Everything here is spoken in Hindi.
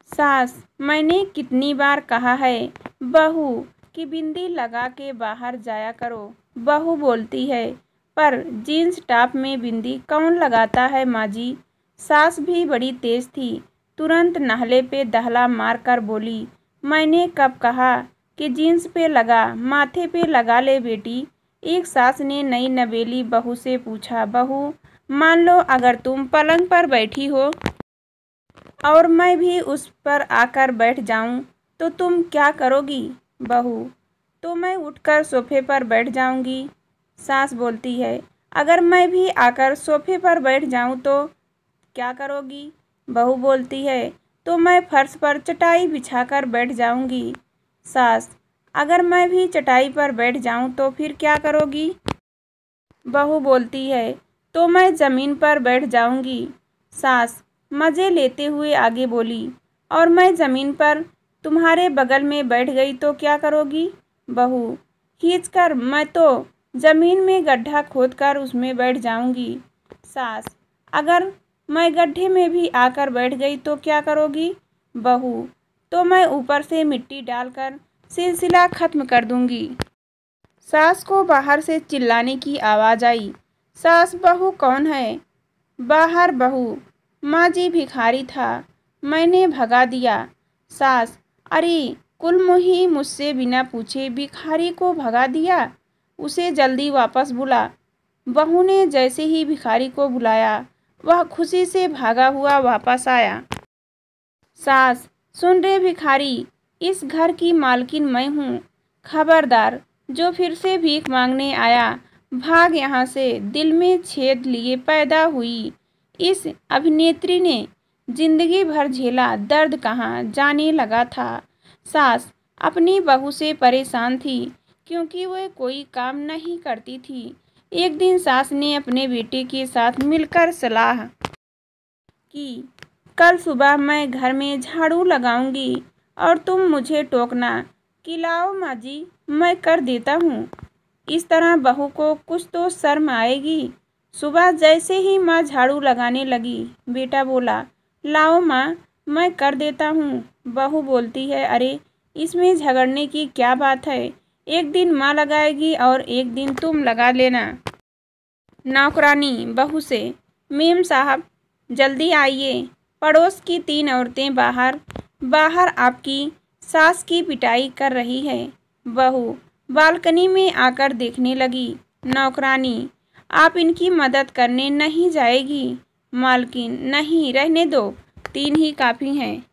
सास, मैंने कितनी बार कहा है बहू कि बिंदी लगा के बाहर जाया करो। बहू बोलती है, पर जीन्स टॉप में बिंदी कौन लगाता है माँ जी। सास भी बड़ी तेज थी, तुरंत नहले पे दहला मार कर बोली, मैंने कब कहा कि जीन्स पे लगा, माथे पे लगा ले बेटी। एक सास ने नई नवेली बहू से पूछा, बहू मान लो अगर तुम पलंग पर बैठी हो और मैं भी उस पर आकर बैठ जाऊं तो तुम क्या करोगी। बहू, तो मैं उठकर सोफे पर बैठ जाऊंगी। सास बोलती है, अगर मैं भी आकर सोफे पर बैठ जाऊं तो क्या करोगी। बहू बोलती है, तो मैं फर्श पर चटाई बिछाकर बैठ जाऊंगी। सास, अगर मैं भी चटाई पर बैठ जाऊं तो फिर क्या करोगी। बहू बोलती है, तो मैं ज़मीन पर बैठ जाऊंगी। सास मज़े लेते हुए आगे बोली, और मैं ज़मीन पर तुम्हारे बगल में बैठ गई तो क्या करोगी। बहू, खींचकर मैं तो ज़मीन में गड्ढा खोदकर उसमें बैठ जाऊंगी। सास, अगर मैं गड्ढे में भी आकर बैठ गई तो क्या करोगी। बहू, तो मैं ऊपर से मिट्टी डालकर सिलसिला खत्म कर दूंगी। सास को बाहर से चिल्लाने की आवाज़ आई। सास, बहू कौन है। बाहर बहू, माँ जी भिखारी था, मैंने भगा दिया। सास, अरे कुलमुही मुझसे बिना पूछे भिखारी को भगा दिया, उसे जल्दी वापस बुला। बहू ने जैसे ही भिखारी को बुलाया, वह खुशी से भागा हुआ वापस आया। सास, सुन रे भिखारी, इस घर की मालकिन मैं हूँ, खबरदार जो फिर से भीख मांगने आया, भाग यहाँ से। दिल में छेद लिए पैदा हुई इस अभिनेत्री ने जिंदगी भर झेला दर्द कहाँ जाने लगा था। सास अपनी बहू से परेशान थी, क्योंकि वह कोई काम नहीं करती थी। एक दिन सास ने अपने बेटे के साथ मिलकर सलाह की, कल सुबह मैं घर में झाड़ू लगाऊंगी और तुम मुझे टोकना कि लाओ माँ जी, मैं कर देता हूँ। इस तरह बहू को कुछ तो शर्म आएगी। सुबह जैसे ही माँ झाड़ू लगाने लगी, बेटा बोला, लाओ माँ, मैं कर देता हूँ। बहू बोलती है, अरे इसमें झगड़ने की क्या बात है, एक दिन माँ लगाएगी और एक दिन तुम लगा लेना। नौकरानी बहू से, मेम साहब जल्दी आइए, पड़ोस की 3 औरतें बाहर बाहर आपकी सास की पिटाई कर रही है। बहू बालकनी में आकर देखने लगी। नौकरानी, आप इनकी मदद करने नहीं जाएगी। मालकिन, नहीं रहने दो, 3 ही काफ़ी हैं।